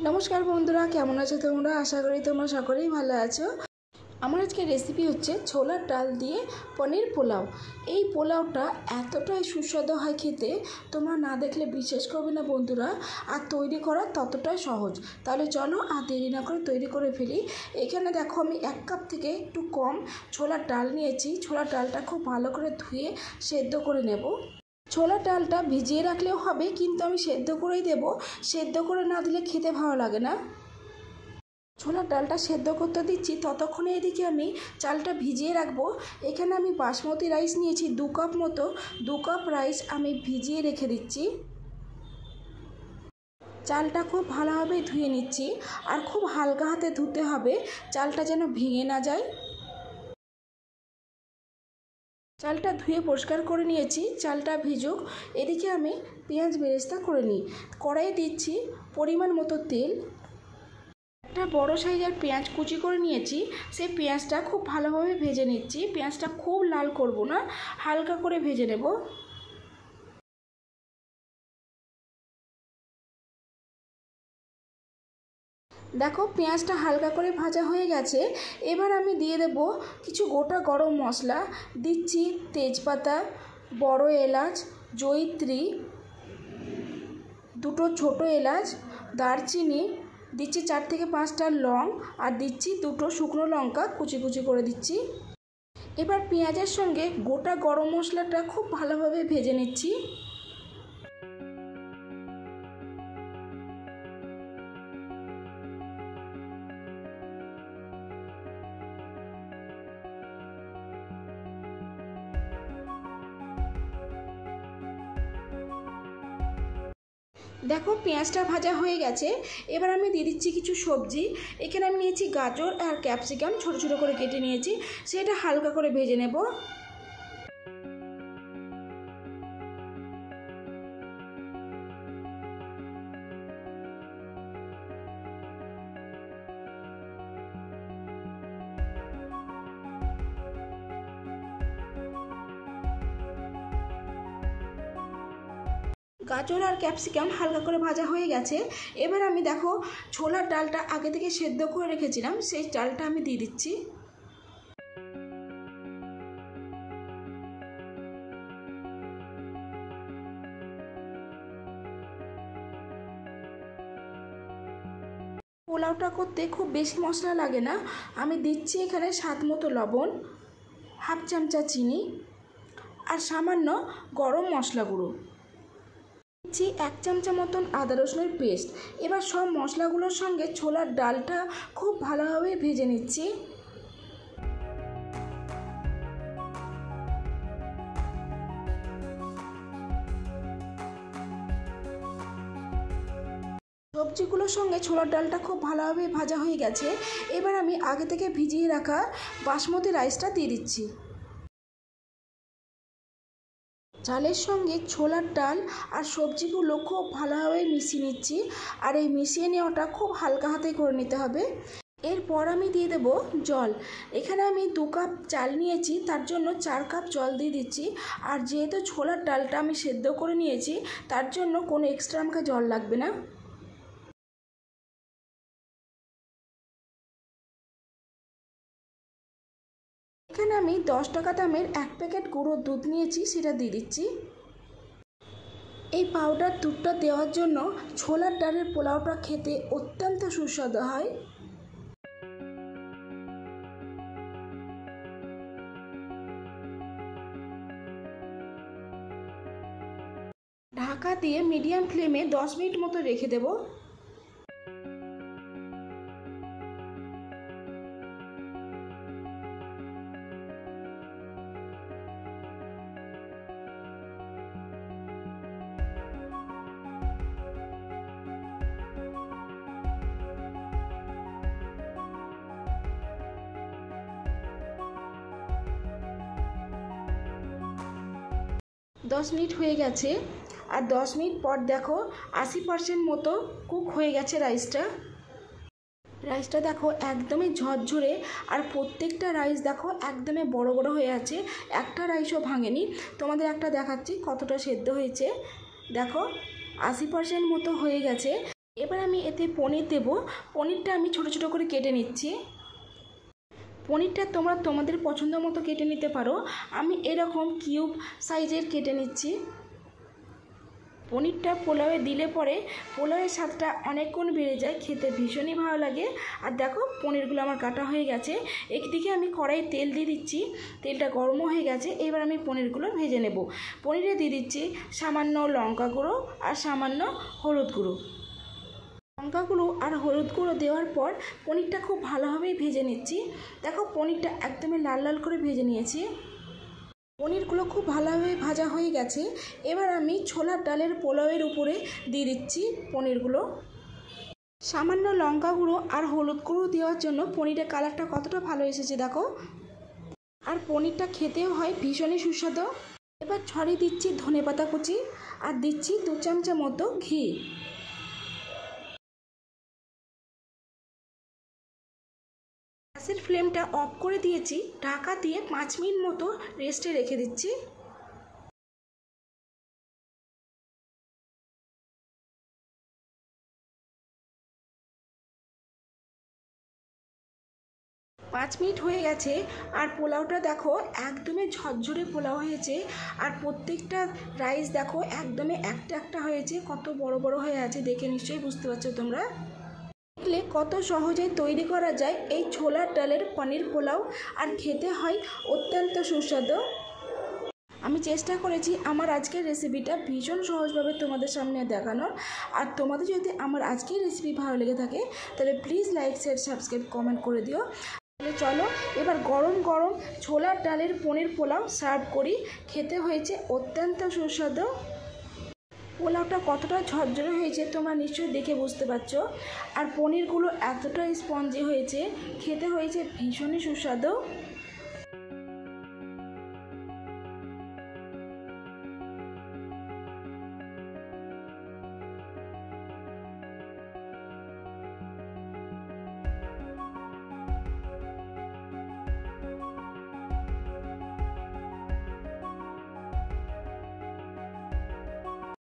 নমস্কার বন্ধুরা, কেমন আছো তোমরা? আশা করি তোমরা সকলেই ভালো আছো। আমার আজকে রেসিপি হচ্ছে ছোলার ডাল দিয়ে পনির পোলাও। এই পোলাওটা এতটাই সুস্বাদু হয় খেতে, তোমরা না দেখলে বিশ্বাস করবে না বন্ধুরা। আর তৈরি করা ততটাই সহজ। তাহলে চলো আর দেরি না করে তৈরি করে ফেলি। এখানে দেখো আমি 1 কাপ থেকে একটু কম ছোলার ডাল নিয়েছি। ছোলার ডালটা খুব ভালো করে ধুয়ে সেদ্ধ করে নেব। ছোলার ডালটা ভিজিয়ে রাখলেও হবে, কিন্তু আমি সেদ্ধ করেই দেব। সেদ্ধ করে না দিলে খেতে ভালো লাগে না। ছোলার ডালটা সেদ্ধ করতে দিচ্ছি, ততক্ষণে এদিকে আমি চালটা ভিজিয়ে রাখবো। এখানে আমি বাসমতি রাইস নিয়েছি 2 কাপ মতো। 2 কাপ রাইস আমি ভিজিয়ে রেখে দিচ্ছি। চালটা খুব ভালোভাবে ধুয়ে নিচ্ছি, আর খুব হালকা হাতে ধুতে হবে, চালটা যেন ভেঙে না যায়। চালটা ধুয়ে পরিষ্কার করে নিয়েছি, চালটা ভিজুক। এদিকে আমি পেঁয়াজ বেরেস্তা করে নিই। কড়াইয়ে দিচ্ছি পরিমাণ মতো তেল। একটা বড় সাইজের পেঁয়াজ কুচি করে নিয়েছি, সেই পেঁয়াজটা খুব ভালোভাবে ভেজে নিচ্ছি। পেঁয়াজটা খুব লাল করব না, হালকা করে ভেজে নেব। দেখো পেঁয়াজটা হালকা করে ভাজা হয়ে গেছে। এবার আমি দিয়ে দেব কিছু গোটা গরম মশলা। দিচ্ছি তেজপাতা, বড় এলাচ, জয়িত্রী, 2টো ছোটো এলাচ, দারচিনি, দিচ্ছি 4 থেকে 5টা লং, আর দিচ্ছি 2টো শুকনো লঙ্কা কুচি কুচি করে দিচ্ছি। এবার পেঁয়াজের সঙ্গে গোটা গরম মশলাটা খুব ভালোভাবে ভেজে নিচ্ছি। দেখো পেঁয়াজটা ভাজা হয়ে গেছে। এবার আমি দিয়ে দিচ্ছি কিছু সবজি। এখানে আমি নিয়েছি গাজর আর ক্যাপসিকাম, ছোটো ছোটো করে কেটে নিয়েছি। সেটা হালকা করে ভেজে নেব। গাজর আর ক্যাপসিকাম হালকা করে ভাজা হয়ে গেছে। এবার আমি দেখো ছোলার ডালটা আগে থেকে সেদ্ধ করে রেখেছিলাম, সেই ডালটা আমি দিয়ে দিচ্ছি। পোলাওটা করতে খুব বেশি মশলা লাগে না। আমি দিচ্ছি এখানে স্বাদ মতো লবণ, হাফ চামচা চিনি, আর সামান্য গরম মশলা গুঁড়ো। দিচ্ছি 1 চামচা মতন আদা রসুনের পেস্ট। এবার সব মশলাগুলোর সঙ্গে ছোলার ডালটা খুব ভালোভাবে ভেজে নিচ্ছি। সবজিগুলোর সঙ্গে ছোলার ডালটা খুব ভালোভাবে ভাজা হয়ে গেছে। এবার আমি আগে থেকে ভিজিয়ে রাখা বাসমতি রাইসটা দিয়ে দিচ্ছি। চালের সঙ্গে ছোলার ডাল আর সবজিগুলো খুব ভালোভাবে মিশিয়ে নিচ্ছি। আর এই মিশিয়ে নেওয়াটা খুব হালকা হাতে করে নিতে হবে। এরপর আমি দিয়ে দেব জল। এখানে আমি 2 কাপ চাল নিয়েছি, তার জন্য 4 কাপ জল দিয়ে দিচ্ছি। আর যেহেতু ছোলার ডালটা আমি সেদ্ধ করে নিয়েছি, তার জন্য কোনো এক্সট্রা আমাকে জল লাগবে না। এখানে আমি 10 টাকা দামের 1 প্যাকেট গুঁড়ো দুধ নিয়েছি, সেটা দিয়ে দিচ্ছি। এই পাউডার দুধটা দেওয়ার জন্য ছোলার ডালের পোলাওটা খেতে অত্যন্ত সুস্বাদু হয়। ঢাকা দিয়ে মিডিয়াম ফ্লেমে 10 মিনিট মতো রেখে দেব। দশ মিনিট হয়ে গেছে। আর 10 মিনিট পর দেখো 80% মতো কুক হয়ে গেছে রাইসটা। রাইসটা দেখো একদমই ঝরঝরে, আর প্রত্যেকটা রাইস দেখো একদমই বড় বড় হয়ে আছে, একটা রাইসও ভাঙেনি। তোমাদের একটা দেখাচ্ছি কতটা সেদ্ধ হয়েছে। দেখো 80% মতো হয়ে গেছে। এবার আমি এতে পনির দেব। পনিরটা আমি ছোট ছোট করে কেটে নিচ্ছি। পনিরটা তোমরা তোমাদের পছন্দ মতো কেটে নিতে পারো। আমি এরকম কিউব সাইজের কেটে নিচ্ছি। পনিরটা পোলাওয়ে দিলে পরে পোলাওয়ের স্বাদটা অনেক গুণ বেড়ে যায়, খেতে ভীষণই ভালো লাগে। আর দেখো পনিরগুলো আমার কাটা হয়ে গেছে। একদিকে আমি কড়াইয়ে তেল দিয়ে দিচ্ছি, তেলটা গরমও হয়ে গেছে। এবার আমি পনিরগুলো ভেজে নেব। পনিরে দিয়ে দিচ্ছি সামান্য লঙ্কা গুঁড়ো আর সামান্য হলুদ গুঁড়ো। লঙ্কা গুঁড়ো আর হলুদ গুঁড়ো দেওয়ার পর পনিরটা খুব ভালোভাবেই ভেজে নিচ্ছি। দেখো পনিরটা একদমই লাল লাল করে ভেজে নিয়েছি। পনিরগুলো খুব ভালোভাবে ভাজা হয়ে গেছে। এবার আমি ছোলার ডালের পোলাওয়ের উপরে দিয়ে দিচ্ছি পনিরগুলো। সামান্য লঙ্কা গুঁড়ো আর হলুদ গুঁড়ো দেওয়ার জন্য পনিরের কালারটা কতটা ভালো এসেছে দেখো। আর পনিরটা খেতেও হয় ভীষণই সুস্বাদু। এবার ছড়িয়ে দিচ্ছি ধনেপাতা কুচি আর দিচ্ছি 2 চামচা মতো ঘি। গ্যাসের ফ্লেমটা অফ করে দিয়েছি। ঢাকা দিয়ে 5 মিনিট মতো রেস্টে রেখে দিচ্ছি। 5 মিনিট হয়ে গেছে আর পোলাওটা দেখো একদমই ঝরঝরে পোলাও হয়েছে। আর প্রত্যেকটা রাইস দেখো একদমই একটা একটা হয়েছে, কত বড় বড় হয়ে আছে, দেখে নিশ্চয়ই বুঝতে পারছো তোমরা। দেখলে কত সহজে তৈরি করা যায় এই ছোলার ডালের পনির পোলাও, আর খেতে হয় অত্যন্ত সুস্বাদু। আমি চেষ্টা করেছি আমার আজকের রেসিপিটা ভীষণ সহজভাবে তোমাদের সামনে দেখানোর। আর তোমাদের যদি আমার আজকের রেসিপি ভালো লেগে থাকে তাহলে please like share subscribe comment করে দিও। তাহলে চলো এবার গরম গরম ছোলার ডালের পনির পোলাও সার্ভ করি। খেতে হয়েছে অত্যন্ত সুস্বাদু। পোলাওটা কতটা ঝরঝরে হয়েছে তোমরা নিশ্চয়ই দেখে বুঝতে পারছো। আর পনিরগুলো এতটা স্পঞ্জি হয়েছে, খেতে হয়েছে ভীষণই সুস্বাদু।